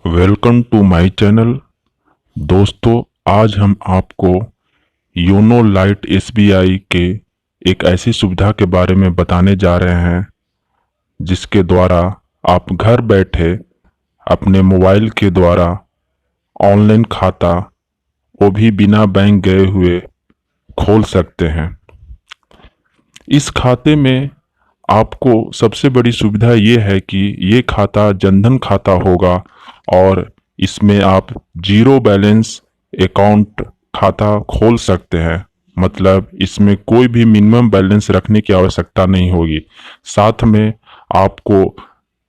Welcome to my channel. दोस्तों, आज हम आपको योनो लाइट एसबीआई के एक ऐसी सुविधा के बारे में बताने जा रहे हैं जिसके द्वारा आप घर बैठे अपने मोबाइल के द्वारा ऑनलाइन खाता, वो भी बिना बैंक गए हुए, खोल सकते हैं। इस खाते में आपको सबसे बड़ी सुविधा ये है कि ये खाता जनधन खाता होगा और इसमें आप जीरो बैलेंस अकाउंट खाता खोल सकते हैं। मतलब इसमें कोई भी मिनिमम बैलेंस रखने की आवश्यकता नहीं होगी। साथ में आपको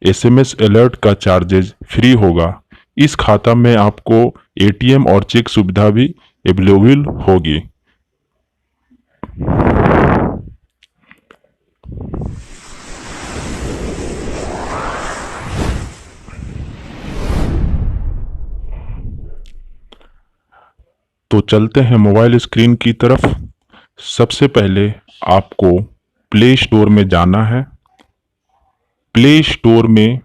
एसएमएस अलर्ट का चार्जेस फ्री होगा। इस खाता में आपको एटीएम और चेक सुविधा भी अवेलेबल होगी। तो चलते हैं मोबाइल स्क्रीन की तरफ। सबसे पहले आपको प्ले स्टोर में जाना है। प्ले स्टोर में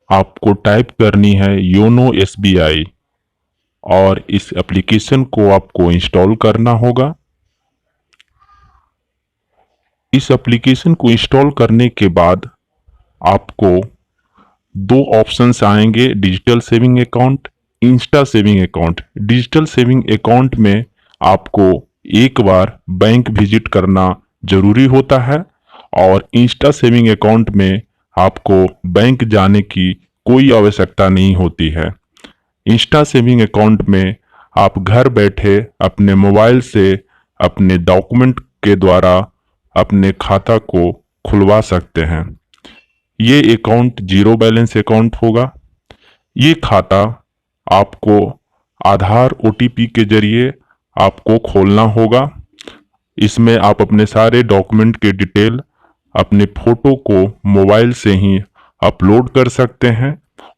आपको टाइप करनी है योनो एसबीआई और इस एप्लीकेशन को आपको इंस्टॉल करना होगा। इस एप्लीकेशन को इंस्टॉल करने के बाद आपको दो ऑप्शंस आएंगे, digital saving account, Insta saving account. Digital saving account में आपको एक बार बैंक विजिट करना जरूरी होता है और इंस्टा सेविंग अकाउंट में आपको बैंक जाने की कोई आवश्यकता नहीं होती है। इंस्टा सेविंग अकाउंट में आप घर बैठे अपने मोबाइल से अपने डॉक्यूमेंट के द्वारा अपने खाता को खुलवा सकते हैं। ये अकाउंट जीरो बैलेंस अकाउंट होगा। ये खाता आपको आधार ओटीपी के जरिए आपको खोलना होगा। इसमें आप अपने सारे डॉक्यूमेंट के डिटेल, अपने फोटो को मोबाइल से ही अपलोड कर सकते हैं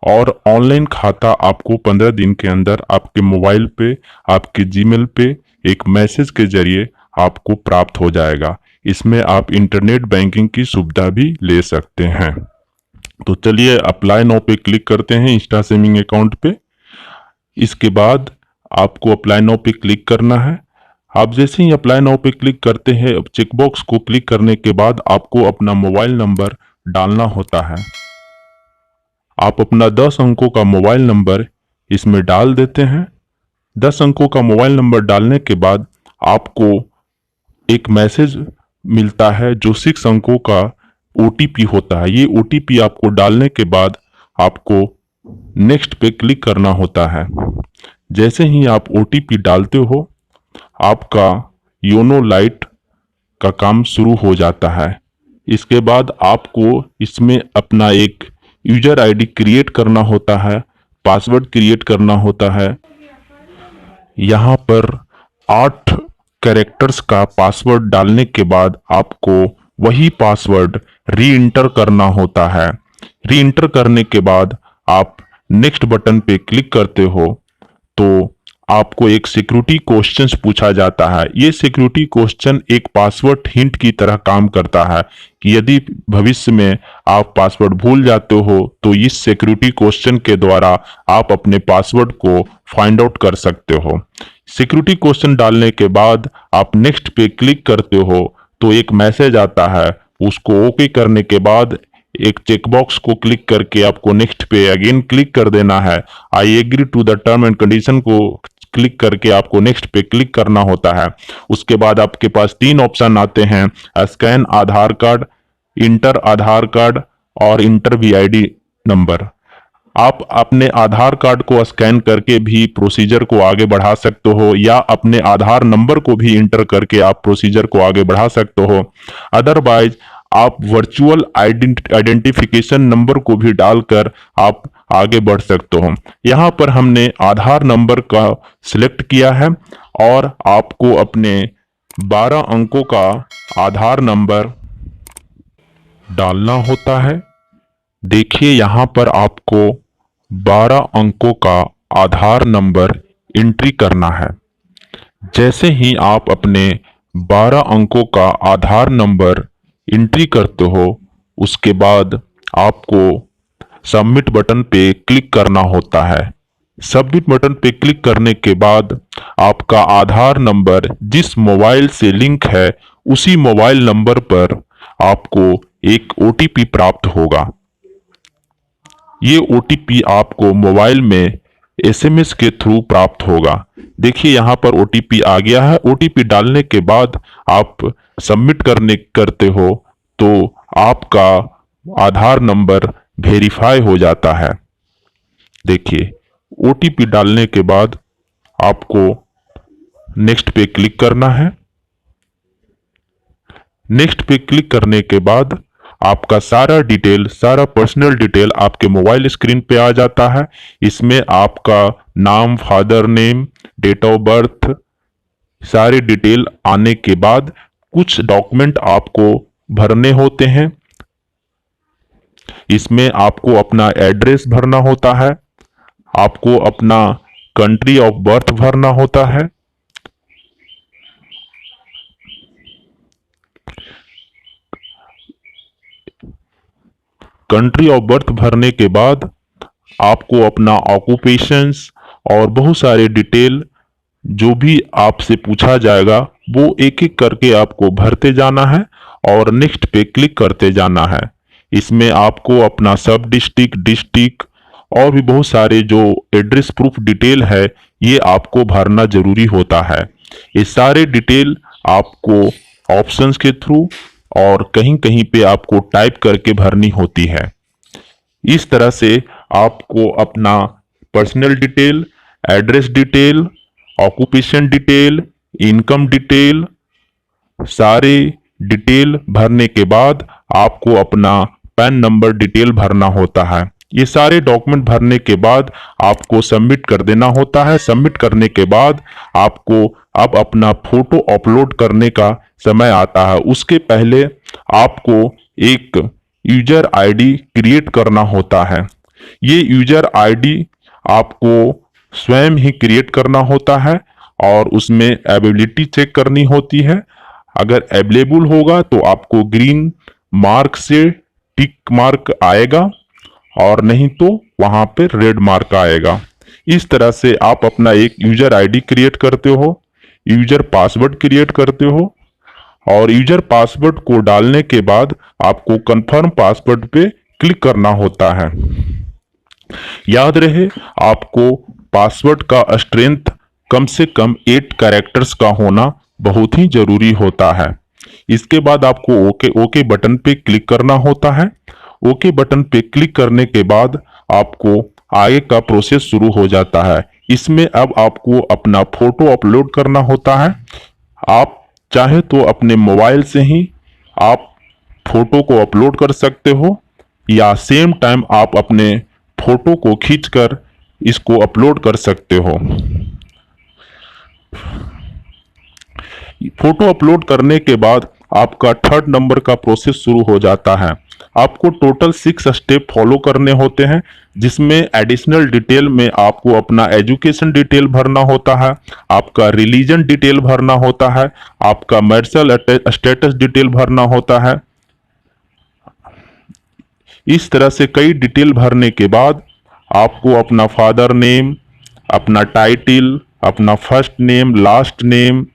और ऑनलाइन खाता आपको 15 दिन के अंदर आपके मोबाइल पे, आपके जीमेल पे एक मैसेज के जरिए आपको प्राप्त हो जाएगा। इसमें आप इंटरनेट बैंकिंग की सुविधा भी ले सकते हैं। तो चलिए अप्लाई नाउ पे क्लिक करते हैं इंस्टा सेविंग अकाउंट पे। इसके बाद आपको अप्लाई नाउ पे क्लिक करना है। आप जैसे ही अप्लाई नाउ पे क्लिक करते हैं, चेकबॉक्स को क्लिक करने के बाद आपको अपना मोबाइल नंबर डालना होता है। आप अपना 10 अंकों का मोबाइल नंबर इसमें डाल देते हैं। 10 अंकों का मोबाइल नंबर डालने के बाद आपको एक मैसेज मिलता है जो 6 अंकों का ओटीपी होता है। ये ओटीपी आपको डालने के बाद आपको नेक्स्ट पे क्लिक करना होता है। जैसे ही आप ओटीपी डालते हो, आपका योनो लाइट का काम शुरू हो जाता है। इसके बाद आपको इसमें अपना एक यूजर आईडी क्रिएट करना होता है, पासवर्ड क्रिएट करना होता है। यहाँ पर 8 कैरेक्टर्स का पासवर्ड डालने के बाद आपको वही पासवर्ड री इंटर करना होता है। री इंटर करने के बाद आप नेक्स्ट बटन पे क्लिक करते हो तो आपको एक सिक्योरिटी क्वेश्चंस पूछा जाता है। ये सिक्योरिटी क्वेश्चन एक पासवर्ड हिंट की तरह काम करता है कि यदि भविष्य में आप पासवर्ड भूल जाते हो तो इस सिक्योरिटी क्वेश्चन के द्वारा आप अपने पासवर्ड को फाइंड आउट कर सकते हो। सिक्योरिटी क्वेश्चन डालने के बाद आप नेक्स्ट पे क्लिक करते हो तो एक मैसेज आता है। उसको ओके करने के बाद एक चेकबॉक्स को क्लिक करके आपको नेक्स्ट पे अगेन क्लिक कर देना है। I agree to the term and condition को क्लिक करके आपको नेक्स्ट पे क्लिक करना होता है। उसके बाद आपके पास 3 ऑप्शन आते हैं, स्कैन आधार कार्ड, इंटर आधार कार्ड और इंटर वीआईडी नंबर। आप अपने आधार कार्ड को स्कैन करके भी प्रोसीजर को आगे बढ़ा सकते हो या अपने आधार नंबर को भी इंटर करके आप प्रोसीजर को आगे बढ़ा सकते हो। अदरवाइज आप वर्चुअल आइडेंटिफिकेशन नंबर को भी डालकर आप आगे बढ़ सकते हो। यहाँ पर हमने आधार नंबर का सिलेक्ट किया है और आपको अपने 12 अंकों का आधार नंबर डालना होता है। देखिए यहाँ पर आपको 12 अंकों का आधार नंबर एंट्री करना है। जैसे ही आप अपने 12 अंकों का आधार नंबर एंट्री करते हो, उसके बाद आपको सबमिट बटन पे क्लिक करना होता है। सबमिट बटन पे क्लिक करने के बाद आपका आधार नंबर जिस मोबाइल से लिंक है उसी मोबाइल नंबर पर आपको एक ओटीपी प्राप्त होगा। ये ओटीपी आपको मोबाइल में एसएमएस के थ्रू प्राप्त होगा। देखिए यहाँ पर ओटीपी आ गया है। ओटीपी डालने के बाद आप सबमिट करते हो तो आपका आधार नंबर वेरीफाई हो जाता है। देखिए ओटीपी डालने के बाद आपको नेक्स्ट पे क्लिक करना है। नेक्स्ट पे क्लिक करने के बाद आपका सारा पर्सनल डिटेल आपके मोबाइल स्क्रीन पे आ जाता है। इसमें आपका नाम, father name, date of birth, सारे डिटेल आने के बाद कुछ डॉक्यूमेंट आपको भरने होते हैं। इसमें आपको अपना एड्रेस भरना होता है, आपको अपना कंट्री ऑफ बर्थ भरना होता है, कंट्री ऑफ बर्थ भरने के बाद आपको अपना ऑक्यूपेशंस और बहुत सारे डिटेल जो भी आपसे पूछा जाएगा वो एक एक करके आपको भरते जाना है और नेक्स्ट पे क्लिक करते जाना है। इसमें आपको अपना सब डिस्ट्रिक्ट और भी बहुत सारे जो एड्रेस प्रूफ डिटेल है ये आपको भरना जरूरी होता है। ये सारे डिटेल आपको ऑप्शंस के थ्रू और कहीं कहीं पे आपको टाइप करके भरनी होती है। इस तरह से आपको अपना personal detail, address detail, occupation detail, income detail, सारे डिटेल भरने के बाद आपको अपना पैन नंबर डिटेल भरना होता है। ये सारे डॉक्यूमेंट भरने के बाद आपको सबमिट कर देना होता है। सबमिट करने के बाद आपको अब अपना फोटो अपलोड करने का समय आता है। उसके पहले आपको एक यूजर आईडी क्रिएट करना होता है। ये यूजर आईडी आपको स्वयं ही क्रिएट करना होता है और उसमें अवेलेबिलिटी चेक करनी होती है। अगर अवेलेबल होगा तो आपको ग्रीन मार्क से टिक मार्क आएगा और नहीं तो वहां पे रेड मार्क आएगा। इस तरह से आप अपना एक यूजर आईडी क्रिएट करते हो, यूजर पासवर्ड क्रिएट करते हो और यूजर पासवर्ड को डालने के बाद आपको कंफर्म पासवर्ड पे क्लिक करना होता है। याद रहे आपको पासवर्ड का स्ट्रेंथ कम से कम 8 कैरेक्टर्स का होना बहुत ही जरूरी होता है। इसके बाद आपको ओके बटन पे क्लिक करना होता है। ओके बटन पे क्लिक करने के बाद आपको आगे का प्रोसेस शुरू हो जाता है। इसमें अब आपको अपना फोटो अपलोड करना होता है। आप चाहे तो अपने मोबाइल से ही आप फोटो को अपलोड कर सकते हो या सेम टाइम आप अपने फोटो को खींचकर इसको अपलोड कर सकते हो। फोटो अपलोड करने के बाद आपका 3rd नंबर का प्रोसेस शुरू हो जाता है। आपको टोटल 6 स्टेप फॉलो करने होते हैं, जिसमें एडिशनल डिटेल में आपको अपना एजुकेशन डिटेल भरना होता है, आपका रिलीजन डिटेल भरना होता है, आपका मैरिटल स्टेटस डिटेल भरना होता है। इस तरह से कई डिटेल भरने के बाद आपको अपना फादर नेम, अपना टाइटल, अपना फर्स्ट नेम, लास्ट नेम,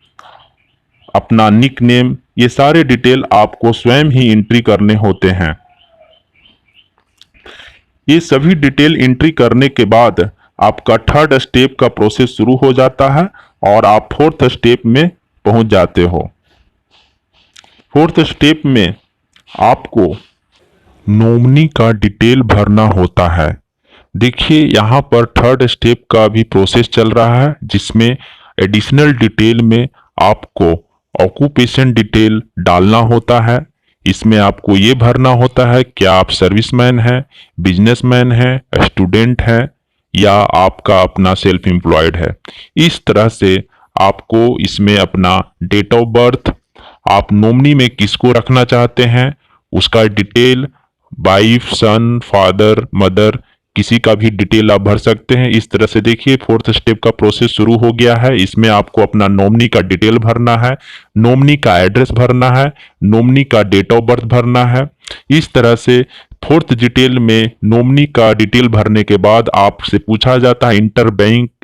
अपना निक नेम, ये सारे डिटेल आपको स्वयं ही एंट्री करने होते हैं। ये सभी डिटेल एंट्री करने के बाद आपका 3rd स्टेप का प्रोसेस शुरू हो जाता है और आप 4th स्टेप में पहुंच जाते हो। 4th स्टेप में आपको नॉमिनी का डिटेल भरना होता है। देखिए यहाँ पर 3rd स्टेप का भी प्रोसेस चल रहा है, जिसमें एडिशनल डिटेल में आपको ऑक्यूपेशन डिटेल डालना होता है। इसमें आपको ये भरना होता है क्या आप सर्विसमैन हैं, बिजनेसमैन हैं, स्टूडेंट हैं या आपका अपना सेल्फ एम्प्लॉयड है। इस तरह से आपको इसमें अपना डेट ऑफ बर्थ, आप नॉमिनी में किसको रखना चाहते हैं उसका डिटेल, वाइफ, सन, फादर, मदर, किसी का भी डिटेल आप भर सकते हैं। इस तरह से देखिए 4th स्टेप का प्रोसेस शुरू हो गया है। इसमें आपको अपना नॉमिनी का डिटेल भरना है, नॉमिनी का एड्रेस भरना है, नॉमिनी का डेट ऑफ बर्थ भरना है, इस तरह से फोर्थ डिटेल में नॉमिनी का डिटेल भरने के बाद आपसे पूछा जाता है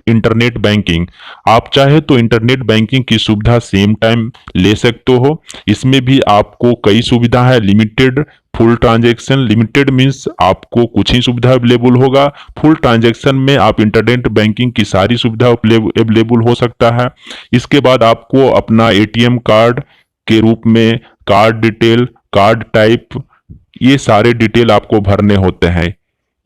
इंटरनेट बैंकिंग। आप चाहे तो इंटरनेट बैंकिंग की सुविधा सेम टाइम ले सकते हो। इसमें भी आपको कई सुविधा है, limited, full transaction. Limited means आपको कुछ ही सुविधा अवेलेबल होगा। फुल ट्रांजैक्शन में आप इंटरनेट बैंकिंग की सारी सुविधा अवेलेबल हो सकता है। इसके बाद आपको अपना एटीएम कार्ड के रूप में कार्ड डिटेल, कार्ड टाइप, ये सारे डिटेल आपको भरने होते हैं।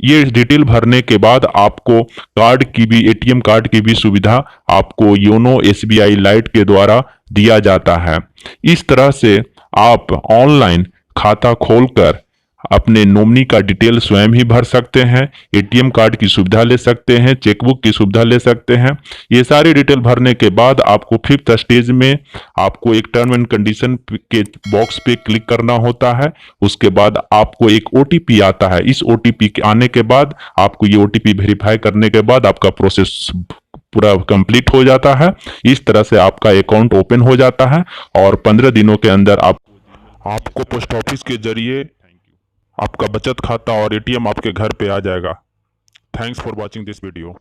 ये डिटेल भरने के बाद आपको कार्ड की भी, एटीएम कार्ड की भी सुविधा आपको योनो एसबीआई लाइट के द्वारा दिया जाता है। इस तरह से आप ऑनलाइन खाता खोलकर अपने नॉमिनी का डिटेल स्वयं ही भर सकते हैं, एटीएम कार्ड की सुविधा ले सकते हैं, चेकबुक की सुविधा ले सकते हैं। ये सारी डिटेल भरने के बाद आपको फिफ्थ स्टेज में आपको एक टर्म एंड कंडीशन के बॉक्स पे क्लिक करना होता है। उसके बाद आपको एक ओटीपी आता है। इस ओटीपी के आने के बाद आपको ये ओटीपी वेरीफाई करने के बाद आपका प्रोसेस पूरा कंप्लीट हो जाता है। इस तरह से आपका अकाउंट ओपन हो जाता है और 15 दिनों के अंदर आपको पोस्ट ऑफिस के जरिए आपका बचत खाता और एटीएम आपके घर पे आ जाएगा। Thanks for watching this video.